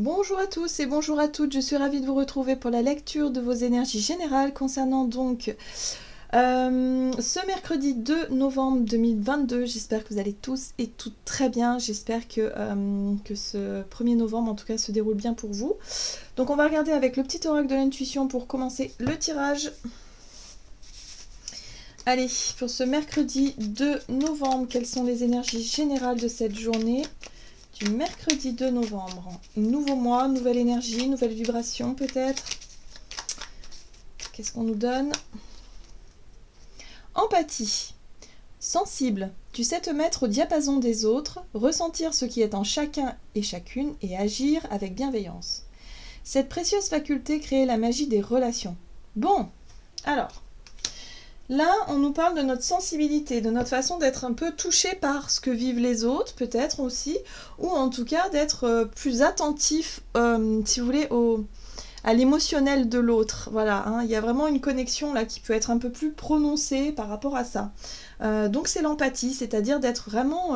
Bonjour à tous et bonjour à toutes, je suis ravie de vous retrouver pour la lecture de vos énergies générales concernant donc ce mercredi 2 novembre 2022. J'espère que vous allez tous et toutes très bien, j'espère que ce 1er novembre en tout cas se déroule bien pour vous. Donc on va regarder avec le petit oracle de l'intuition pour commencer le tirage. Allez, pour ce mercredi 2 novembre, quelles sont les énergies générales de cette journée ? Du mercredi 2 novembre. Nouveau mois, nouvelle énergie, nouvelle vibration peut-être. Qu'est-ce qu'on nous donne? Empathie. Sensible. Tu sais te mettre au diapason des autres, ressentir ce qui est en chacun et chacune et agir avec bienveillance. Cette précieuse faculté crée la magie des relations. Bon, alors... Là, on nous parle de notre sensibilité, de notre façon d'être un peu touché par ce que vivent les autres, peut-être aussi, ou en tout cas d'être plus attentif, si vous voulez, à l'émotionnel de l'autre. Voilà, hein, il y a vraiment une connexion là qui peut être un peu plus prononcée par rapport à ça. Donc c'est l'empathie, c'est-à-dire d'être vraiment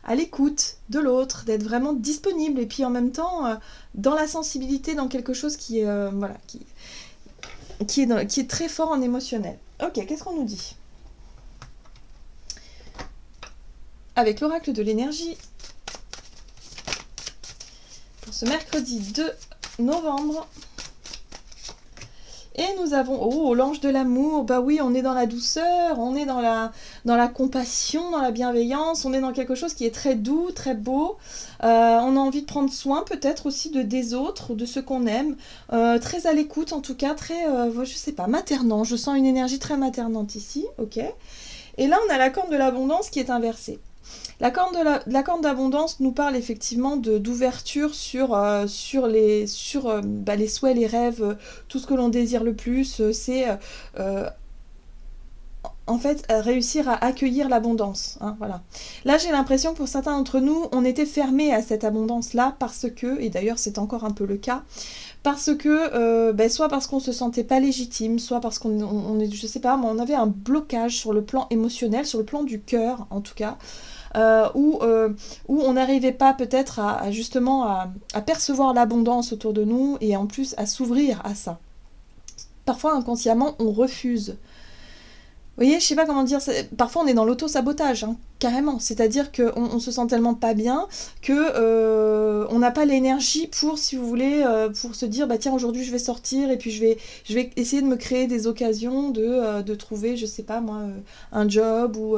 à l'écoute de l'autre, d'être vraiment disponible, et puis en même temps dans la sensibilité, dans quelque chose qui est, voilà, qui est très fort en émotionnel. Ok, qu'est-ce qu'on nous dit? Avec l'oracle de l'énergie, pour ce mercredi 2 novembre, et nous avons, oh, l'ange de l'amour, bah oui, on est dans la douceur, on est dans la compassion, dans la bienveillance, on est dans quelque chose qui est très doux, très beau, on a envie de prendre soin peut-être aussi des autres, de ceux qu'on aime, très à l'écoute en tout cas, très, je sais pas, maternant, je sens une énergie très maternante ici, ok. Et là on a la corne de l'abondance qui est inversée. La corne d'abondance nous parle effectivement d'ouverture sur les souhaits, les rêves, tout ce que l'on désire le plus. C'est en fait réussir à accueillir l'abondance. Hein, voilà. Là, j'ai l'impression que pour certains d'entre nous, on était fermés à cette abondance-là parce que, et d'ailleurs c'est encore un peu le cas, parce que, soit parce qu'on se sentait pas légitime, soit parce qu'on est, je sais pas, mais on avait un blocage sur le plan émotionnel, sur le plan du cœur en tout cas. Où on n'arrivait pas peut-être justement à percevoir l'abondance autour de nous et en plus à s'ouvrir à ça. Parfois inconsciemment on refuse. Vous voyez, je sais pas comment dire, parfois on est dans l'auto-sabotage, hein, carrément. C'est-à-dire qu'on se sent tellement pas bien que on n'a pas l'énergie pour, si vous voulez, pour se dire, bah tiens, aujourd'hui je vais sortir et puis je vais essayer de me créer des occasions de trouver, je sais pas moi, un job ou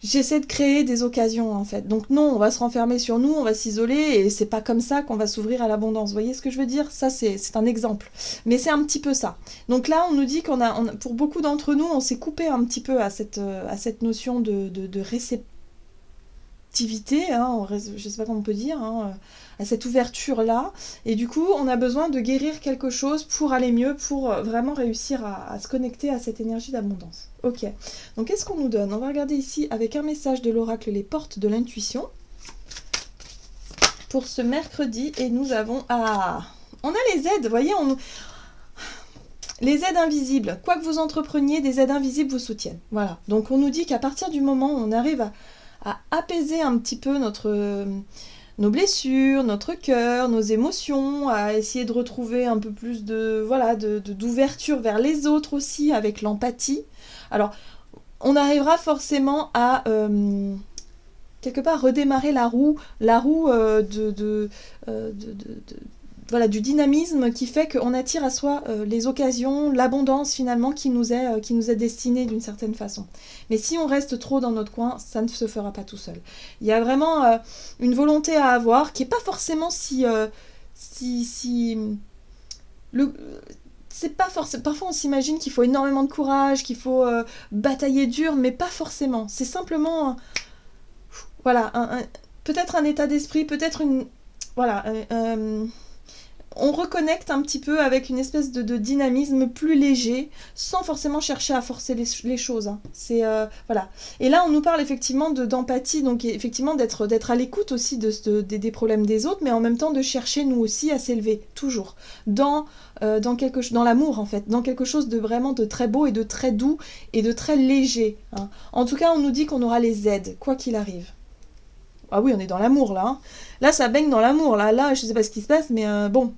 J'essaie de créer des occasions en fait. Donc non, on va se renfermer sur nous, on va s'isoler et c'est pas comme ça qu'on va s'ouvrir à l'abondance. Vous voyez ce que je veux dire? Ça c'est un exemple. Mais c'est un petit peu ça. Donc là, on nous dit pour beaucoup d'entre nous, on s'est coupé un petit peu à cette notion de réceptivité, hein, je sais pas comment on peut dire, hein, à cette ouverture-là. Et du coup, on a besoin de guérir quelque chose pour aller mieux, pour vraiment réussir à se connecter à cette énergie d'abondance. Ok, donc qu'est-ce qu'on nous donne? On va regarder ici avec un message de l'oracle Les Portes de l'Intuition pour ce mercredi. Et nous avons... Ah, on a les aides, vous voyez, les aides invisibles. Quoi que vous entrepreniez, des aides invisibles vous soutiennent. Voilà, donc on nous dit qu'à partir du moment où on arrive à apaiser un petit peu nos blessures, notre cœur, nos émotions, à essayer de retrouver un peu plus d'ouverture vers les autres aussi avec l'empathie. Alors, on arrivera forcément à quelque part redémarrer la roue du dynamisme qui fait qu'on attire à soi les occasions, l'abondance finalement qui nous est destinée d'une certaine façon. Mais si on reste trop dans notre coin, ça ne se fera pas tout seul. Il y a vraiment une volonté à avoir qui n'est pas forcément c'est pas forcément. Parfois on s'imagine qu'il faut énormément de courage, qu'il faut batailler dur, mais pas forcément. C'est simplement peut-être un état d'esprit, peut-être une on reconnecte un petit peu avec une espèce de dynamisme plus léger, sans forcément chercher à forcer les choses. Hein. C'est voilà. Et là, on nous parle effectivement d'empathie, donc effectivement d'être à l'écoute aussi des problèmes des autres, mais en même temps de chercher nous aussi à s'élever, toujours dans l'amour en fait, dans quelque chose de vraiment de très beau et de très doux et de très léger. Hein. En tout cas, on nous dit qu'on aura les aides, quoi qu'il arrive. Ah oui, on est dans l'amour, là. Hein. Là, ça baigne dans l'amour. Là, je sais pas ce qui se passe, mais bon.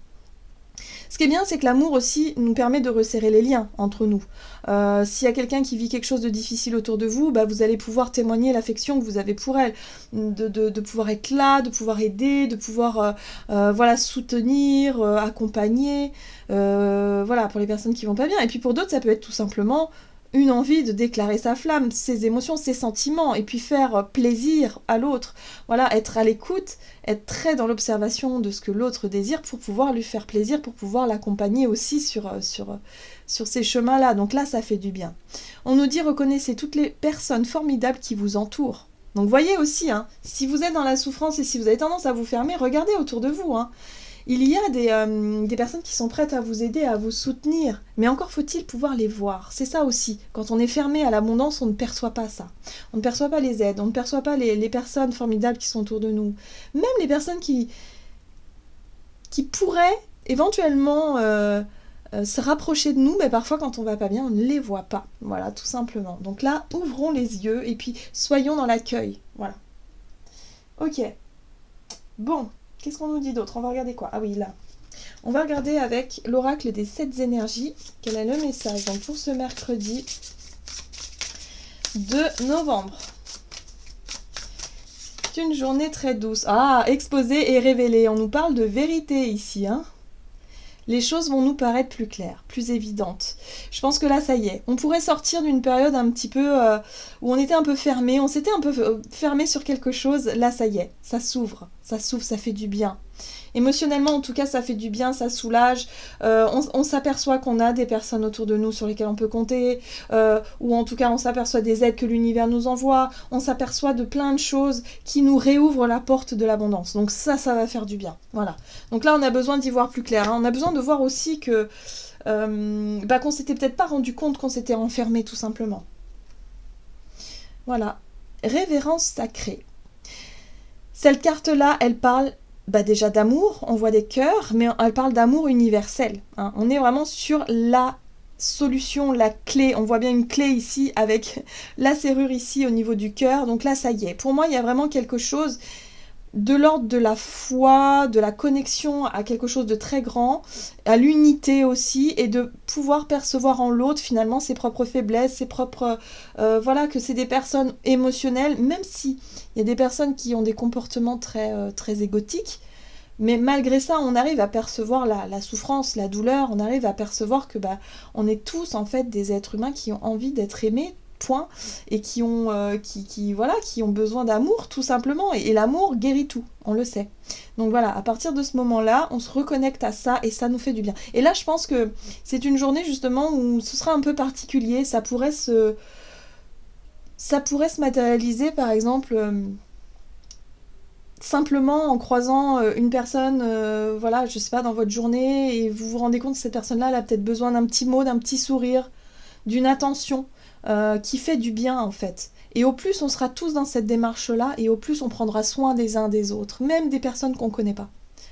Ce qui est bien, c'est que l'amour aussi nous permet de resserrer les liens entre nous. S'il y a quelqu'un qui vit quelque chose de difficile autour de vous, bah, vous allez pouvoir témoigner l'affection que vous avez pour elle, de pouvoir être là, de pouvoir aider, de pouvoir voilà, soutenir, accompagner, voilà, pour les personnes qui vont pas bien. Et puis pour d'autres, ça peut être tout simplement une envie de déclarer sa flamme, ses émotions, ses sentiments, et puis faire plaisir à l'autre. Voilà, être à l'écoute, être très dans l'observation de ce que l'autre désire pour pouvoir lui faire plaisir, pour pouvoir l'accompagner aussi sur ces chemins-là. Donc là, ça fait du bien. On nous dit, reconnaissez toutes les personnes formidables qui vous entourent. Donc voyez aussi, hein, si vous êtes dans la souffrance et si vous avez tendance à vous fermer, regardez autour de vous. Hein. Il y a des personnes qui sont prêtes à vous aider, à vous soutenir, mais encore faut-il pouvoir les voir. C'est ça aussi. Quand on est fermé à l'abondance, on ne perçoit pas ça. On ne perçoit pas les aides, on ne perçoit pas les personnes formidables qui sont autour de nous. Même les personnes qui pourraient éventuellement se rapprocher de nous, mais parfois quand on va pas bien, on ne les voit pas. Voilà, tout simplement. Donc là, ouvrons les yeux et puis soyons dans l'accueil. Voilà. Ok. Bon. Qu'est-ce qu'on nous dit d'autre? On va regarder quoi? Ah oui, là. On va regarder avec l'oracle des 7 énergies. Quel est le message? Donc pour ce mercredi 2 novembre. C'est une journée très douce. Ah, exposé et révélé. On nous parle de vérité ici, hein. Les choses vont nous paraître plus claires, plus évidentes. Je pense que là, ça y est. On pourrait sortir d'une période un petit peu où on était un peu fermé, on s'était un peu fermé sur quelque chose. Là, ça y est, ça s'ouvre, ça fait du bien. Émotionnellement, en tout cas, ça fait du bien, ça soulage. On s'aperçoit qu'on a des personnes autour de nous sur lesquelles on peut compter, ou en tout cas, on s'aperçoit des aides que l'univers nous envoie. On s'aperçoit de plein de choses qui nous réouvrent la porte de l'abondance. Donc ça va faire du bien. Voilà. Donc là, on a besoin d'y voir plus clair. Hein. On a besoin de voir aussi que qu'on s'était peut-être pas rendu compte qu'on s'était enfermé, tout simplement. Voilà. Révérence sacrée. Cette carte-là, elle parle déjà d'amour, on voit des cœurs, mais elle parle d'amour universel. Hein. On est vraiment sur la solution, la clé. On voit bien une clé ici avec la serrure ici au niveau du cœur. Donc là, ça y est. Pour moi, il y a vraiment quelque chose de l'ordre de la foi, de la connexion à quelque chose de très grand, à l'unité aussi, et de pouvoir percevoir en l'autre finalement ses propres faiblesses, ses propres... voilà, que c'est des personnes émotionnelles, même si il y a des personnes qui ont des comportements très, très égotiques, mais malgré ça, on arrive à percevoir la souffrance, la douleur, on arrive à percevoir que on est tous en fait des êtres humains qui ont envie d'être aimés, point, et qui ont besoin d'amour tout simplement, et l'amour guérit tout, on le sait. Donc voilà, à partir de ce moment-là, on se reconnecte à ça et ça nous fait du bien. Et là, je pense que c'est une journée justement où ce sera un peu particulier, ça pourrait se matérialiser par exemple simplement en croisant une personne, voilà, je sais pas, dans votre journée, et vous vous rendez compte que cette personne-là, elle a peut-être besoin d'un petit mot, d'un petit sourire, d'une attention, qui fait du bien en fait. Et au plus on sera tous dans cette démarche-là, et au plus on prendra soin des uns des autres, même des personnes qu'on ne connaît pas,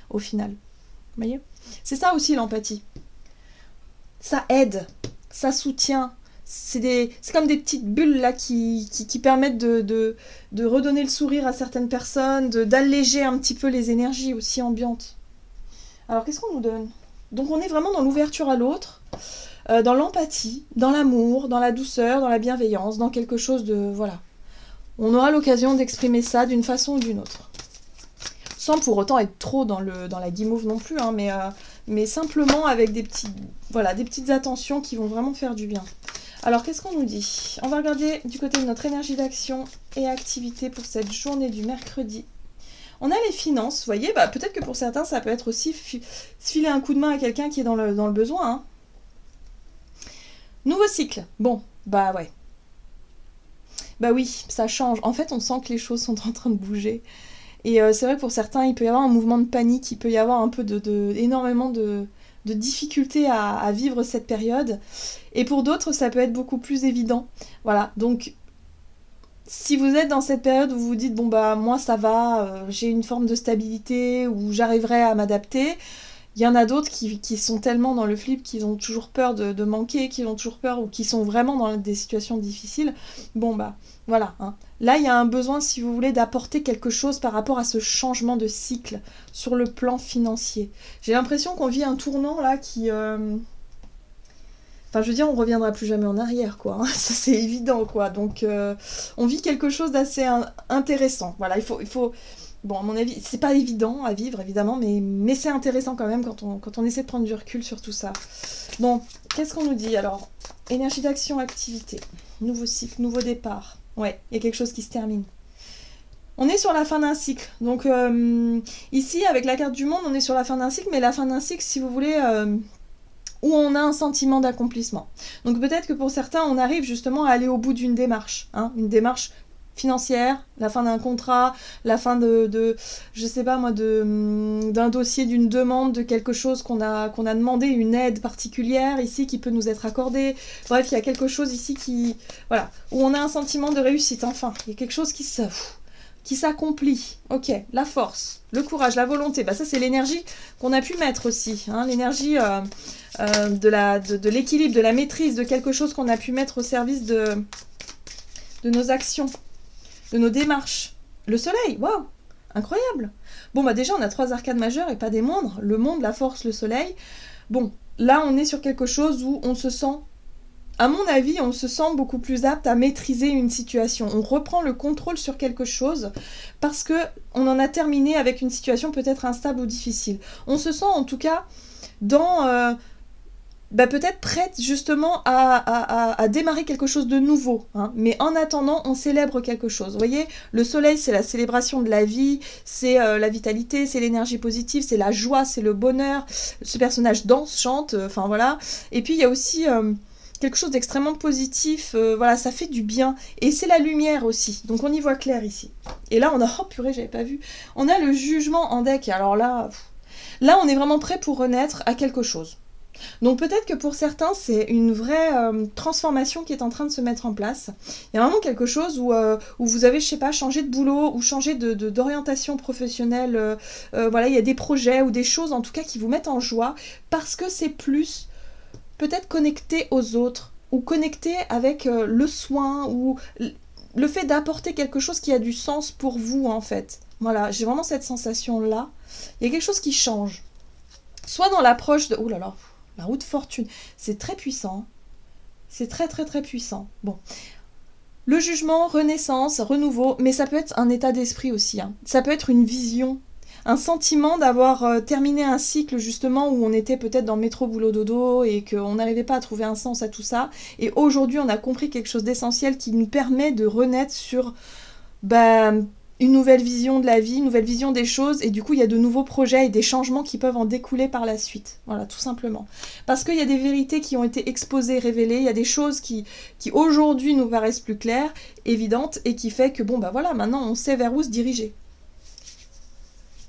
au final. Vous voyez ? C'est ça aussi l'empathie. Ça aide, ça soutient. C'est comme des petites bulles là qui permettent de redonner le sourire à certaines personnes, d'alléger un petit peu les énergies aussi ambiantes. Alors qu'est-ce qu'on nous donne ? Donc on est vraiment dans l'ouverture à l'autre, dans l'empathie, dans l'amour, dans la douceur, dans la bienveillance, dans quelque chose de... Voilà. On aura l'occasion d'exprimer ça d'une façon ou d'une autre. Sans pour autant être trop dans la guimauve non plus, hein, mais simplement avec des petites attentions qui vont vraiment faire du bien. Alors, qu'est-ce qu'on nous dit ? On va regarder du côté de notre énergie d'action et activité pour cette journée du mercredi. On a les finances, vous voyez, peut-être que pour certains, ça peut être aussi filer un coup de main à quelqu'un qui est dans le besoin. Hein. Nouveau cycle. Bon, ouais. Oui, ça change. En fait, on sent que les choses sont en train de bouger. Et c'est vrai que pour certains, il peut y avoir un mouvement de panique, il peut y avoir un peu énormément de difficultés à vivre cette période. Et pour d'autres, ça peut être beaucoup plus évident. Voilà, donc si vous êtes dans cette période où vous vous dites, moi ça va, j'ai une forme de stabilité, où j'arriverai à m'adapter, Il y en a d'autres qui sont tellement dans le flip qu'ils ont toujours peur de manquer, qu'ils ont toujours peur ou qui sont vraiment dans des situations difficiles. Bon, bah, voilà. Hein. Là, il y a un besoin, si vous voulez, d'apporter quelque chose par rapport à ce changement de cycle sur le plan financier. J'ai l'impression qu'on vit un tournant, là, qui... Enfin, je veux dire, on reviendra plus jamais en arrière, quoi. Hein. Ça, c'est évident, quoi. Donc, on vit quelque chose d'assez intéressant. Voilà, il faut... Bon, à mon avis, c'est pas évident à vivre, évidemment, mais c'est intéressant quand même quand on essaie de prendre du recul sur tout ça. Bon, qu'est-ce qu'on nous dit alors? Énergie d'action, activité. Nouveau cycle, nouveau départ. Ouais, il y a quelque chose qui se termine. On est sur la fin d'un cycle. Donc, ici, avec la carte du monde, on est sur la fin d'un cycle, mais la fin d'un cycle, si vous voulez... où on a un sentiment d'accomplissement. Donc peut-être que pour certains, on arrive justement à aller au bout d'une démarche. Hein, une démarche financière, la fin d'un contrat, la fin je sais pas moi, d'un dossier, d'une demande, de quelque chose qu'on a demandé, une aide particulière ici qui peut nous être accordée. Bref, il y a quelque chose ici voilà, où on a un sentiment de réussite, enfin. Il y a quelque chose qui s'accomplit. Ok, la force, le courage, la volonté, bah ça c'est l'énergie qu'on a pu mettre aussi, hein, l'énergie de l'équilibre, de la maîtrise, de quelque chose qu'on a pu mettre au service de nos actions, de nos démarches. Le soleil, waouh, incroyable. Bon bah déjà on a 3 arcades majeures et pas des moindres, le monde, la force, le soleil. Bon, là on est sur quelque chose où on se sent... À mon avis, on se sent beaucoup plus apte à maîtriser une situation. On reprend le contrôle sur quelque chose parce que on en a terminé avec une situation peut-être instable ou difficile. On se sent en tout cas dans... peut-être prête justement à démarrer quelque chose de nouveau. Hein. Mais en attendant, on célèbre quelque chose. Vous voyez, le soleil, c'est la célébration de la vie, c'est la vitalité, c'est l'énergie positive, c'est la joie, c'est le bonheur. Ce personnage danse, chante, enfin voilà. Et puis il y a aussi... quelque chose d'extrêmement positif, voilà, ça fait du bien. Et c'est la lumière aussi, donc on y voit clair ici. Et là, on a, oh purée, j'avais pas vu, on a le jugement en deck, alors là, là, on est vraiment prêt pour renaître à quelque chose. Donc peut-être que pour certains, c'est une vraie transformation qui est en train de se mettre en place. Il y a vraiment quelque chose où vous avez, je sais pas, changé de boulot ou changé d'orientation professionnelle. Voilà, il y a des projets ou des choses, en tout cas, qui vous mettent en joie parce que c'est plus... peut-être connecté aux autres, ou connecté avec le soin, ou le fait d'apporter quelque chose qui a du sens pour vous, en fait. Voilà, j'ai vraiment cette sensation-là. Il y a quelque chose qui change. Soit dans l'approche de... Oh là là, la roue de fortune. C'est très puissant. C'est très très très puissant. Bon. Le jugement, renaissance, renouveau, mais ça peut être un état d'esprit aussi. Hein. Ça peut être une vision. Un sentiment d'avoir terminé un cycle justement où on était peut-être dans métro boulot dodo et qu'on n'arrivait pas à trouver un sens à tout ça. Et aujourd'hui, on a compris quelque chose d'essentiel qui nous permet de renaître sur une nouvelle vision de la vie, une nouvelle vision des choses. Et du coup, il y a de nouveaux projets et des changements qui peuvent en découler par la suite. Voilà, tout simplement. Parce qu'il y a des vérités qui ont été exposées, révélées. Il y a des choses qui aujourd'hui nous paraissent plus claires, évidentes, et qui fait que bon, bah voilà, maintenant on sait vers où se diriger.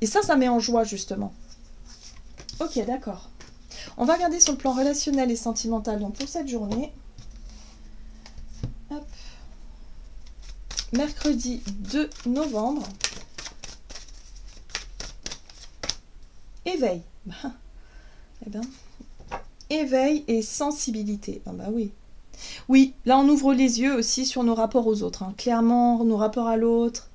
Et ça met en joie, justement. Ok, d'accord. On va regarder sur le plan relationnel et sentimental, donc pour cette journée. Hop. Mercredi 2 novembre. Éveil. Eh ben, éveil et sensibilité. Ah bah oui. Oui, là on ouvre les yeux aussi sur nos rapports aux autres. Hein. Clairement, nos rapports à l'autre.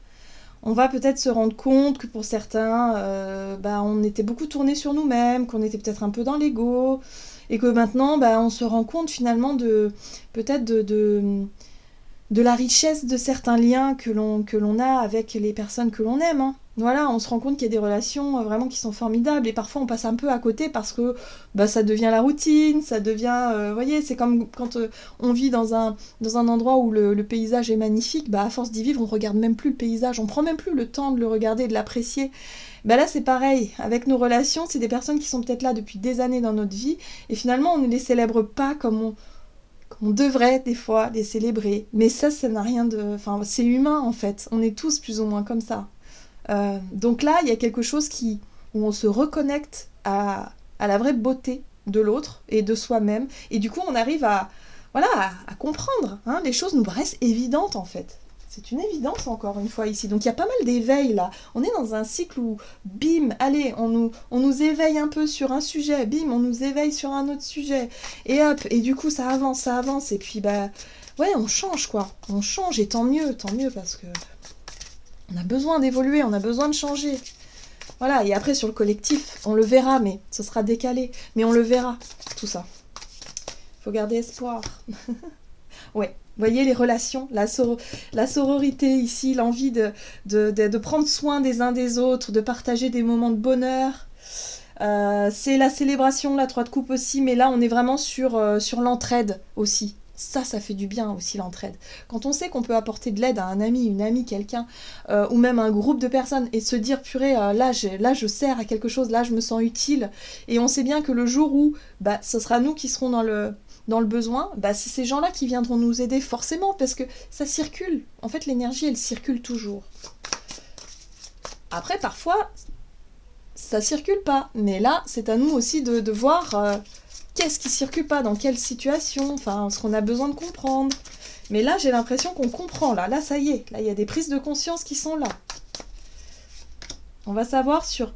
On va peut-être se rendre compte que pour certains, on était beaucoup tourné sur nous-mêmes, qu'on était peut-être un peu dans l'ego, et que maintenant, on se rend compte finalement de la richesse de certains liens que l'on a avec les personnes que l'on aime. Hein. Voilà, on se rend compte qu'il y a des relations vraiment qui sont formidables, et parfois on passe un peu à côté parce que ça devient la routine, ça devient... vous voyez, c'est comme quand on vit dans un endroit où le paysage est magnifique, à force d'y vivre, on regarde même plus le paysage, on prend même plus le temps de le regarder, de l'apprécier. Là c'est pareil, avec nos relations, c'est des personnes qui sont peut-être là depuis des années dans notre vie, et finalement on ne les célèbre pas comme on devrait des fois les célébrer. Mais ça n'a rien de... Enfin, c'est humain en fait, on est tous plus ou moins comme ça. Donc là, il y a quelque chose où on se reconnecte à la vraie beauté de l'autre et de soi-même. Et du coup, on arrive à comprendre. Hein, les choses nous paraissent évidentes, en fait. C'est une évidence encore une fois ici. Donc il y a pas mal d'éveil là. On est dans un cycle où, bim, allez, on nous éveille un peu sur un sujet, bim, on nous éveille sur un autre sujet. Et hop, et du coup ça avance. Et puis bah, ouais, on change quoi. On change et tant mieux parce que on a besoin d'évoluer, on a besoin de changer. Voilà, et après sur le collectif, on le verra, mais ce sera décalé. Mais on le verra, tout ça. Faut garder espoir. Ouais. Vous voyez les relations, la sororité ici, l'envie de prendre soin des uns des autres, de partager des moments de bonheur. C'est la célébration, la 3 de coupe aussi, mais là on est vraiment sur l'entraide aussi. Ça fait du bien aussi l'entraide. Quand on sait qu'on peut apporter de l'aide à un ami, une amie, quelqu'un, ou même un groupe de personnes, et se dire purée, là je sers à quelque chose, là je me sens utile, et on sait bien que le jour où bah, ce sera nous qui serons dans le besoin, bah, c'est ces gens-là qui viendront nous aider forcément, parce que ça circule. En fait, l'énergie, elle circule toujours. Après, parfois, ça circule pas. Mais là, c'est à nous aussi de voir qu'est-ce qui circule pas, dans quelle situation, enfin, ce qu'on a besoin de comprendre. Mais là, j'ai l'impression qu'on comprend. Là, ça y est. Là, il y a des prises de conscience qui sont là. On va savoir sur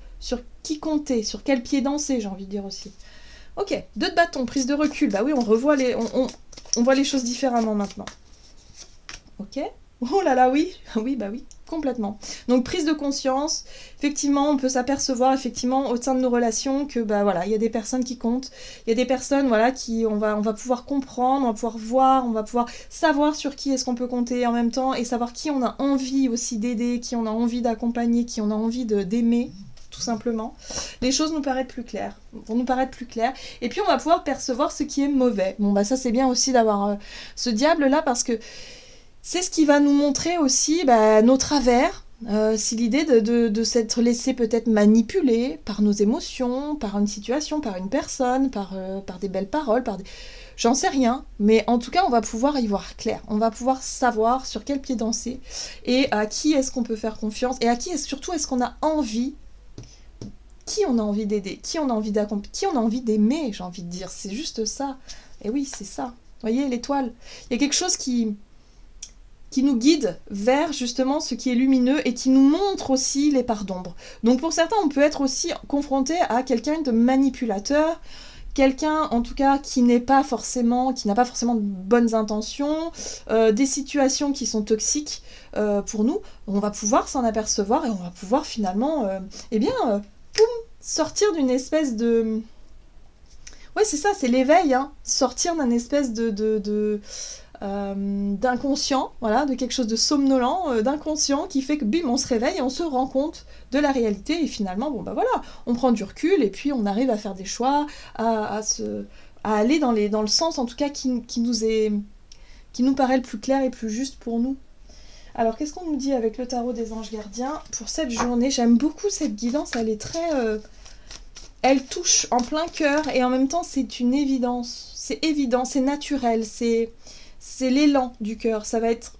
qui compter, sur quel pied danser, j'ai envie de dire aussi. Ok, 2 de bâton, prise de recul. Bah oui, on voit les choses différemment maintenant. Ok. Oh là là, oui. Oui, bah oui, complètement. Donc prise de conscience. Effectivement, on peut s'apercevoir effectivement au sein de nos relations que bah voilà, il y a des personnes qui comptent. Il y a des personnes voilà qui on va pouvoir comprendre, on va pouvoir voir, on va pouvoir savoir sur qui est-ce qu'on peut compter en même temps et savoir qui on a envie aussi d'aider, qui on a envie d'accompagner, qui on a envie d'aimer. Tout simplement, les choses vont nous paraître plus claires. Et puis on va pouvoir percevoir ce qui est mauvais. Bon bah ça c'est bien aussi d'avoir ce diable là parce que c'est ce qui va nous montrer aussi bah, nos travers. C'est l'idée de s'être laissé peut-être manipuler par nos émotions, par une situation, par une personne, par des belles paroles, j'en sais rien, mais en tout cas on va pouvoir y voir clair. On va pouvoir savoir sur quel pied danser et à qui est-ce qu'on peut faire confiance et à qui surtout est-ce qu'on a envie. Qui on a envie d'aider, qui on a envie d'accompagner, qui on a envie d'aimer, j'ai envie de dire. C'est juste ça. Et oui, c'est ça. Vous voyez, l'étoile. Il y a quelque chose qui nous guide vers justement ce qui est lumineux et qui nous montre aussi les parts d'ombre. Donc pour certains, on peut être aussi confronté à quelqu'un de manipulateur, quelqu'un en tout cas qui n'a pas forcément de bonnes intentions, des situations qui sont toxiques pour nous. On va pouvoir s'en apercevoir et on va pouvoir finalement, sortir d'une espèce de... Ouais, c'est ça, c'est l'éveil, hein. Sortir d'un espèce d'inconscient, voilà, de quelque chose de somnolent, d'inconscient, qui fait que bim, on se réveille et on se rend compte de la réalité, et finalement, bon bah voilà, on prend du recul, et puis on arrive à faire des choix, à aller dans le sens, en tout cas, qui nous paraît le plus clair et plus juste pour nous. Alors, qu'est-ce qu'on nous dit avec le tarot des anges gardiens pour cette journée? J'aime beaucoup cette guidance, elle est très... elle touche en plein cœur, et en même temps, c'est une évidence. C'est évident, c'est naturel, c'est l'élan du cœur. Ça va être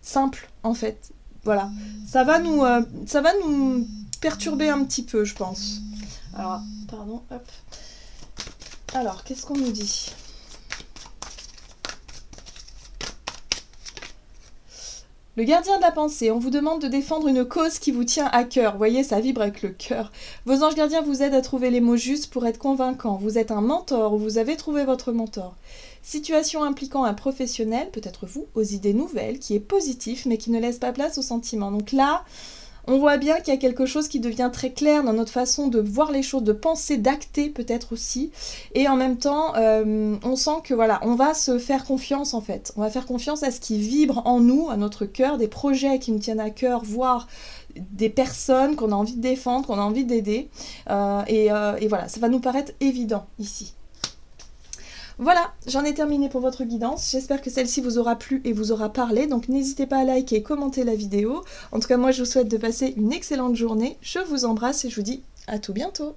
simple, en fait. Voilà. Ça va nous perturber un petit peu, je pense. Alors, pardon, hop. Alors, qu'est-ce qu'on nous dit ? Le gardien de la pensée, on vous demande de défendre une cause qui vous tient à cœur. Vous voyez, ça vibre avec le cœur. Vos anges gardiens vous aident à trouver les mots justes pour être convaincants. Vous êtes un mentor ou vous avez trouvé votre mentor. Situation impliquant un professionnel, peut-être vous, aux idées nouvelles, qui est positif mais qui ne laisse pas place aux sentiments. Donc là, on voit bien qu'il y a quelque chose qui devient très clair dans notre façon de voir les choses, de penser, d'acter peut-être aussi. Et en même temps, on sent que voilà, on va se faire confiance en fait. On va faire confiance à ce qui vibre en nous, à notre cœur, des projets qui nous tiennent à cœur, voire des personnes qu'on a envie de défendre, qu'on a envie d'aider. Et voilà, ça va nous paraître évident ici. Voilà, j'en ai terminé pour votre guidance. J'espère que celle-ci vous aura plu et vous aura parlé. Donc n'hésitez pas à liker et commenter la vidéo. En tout cas, moi je vous souhaite de passer une excellente journée. Je vous embrasse et je vous dis à tout bientôt.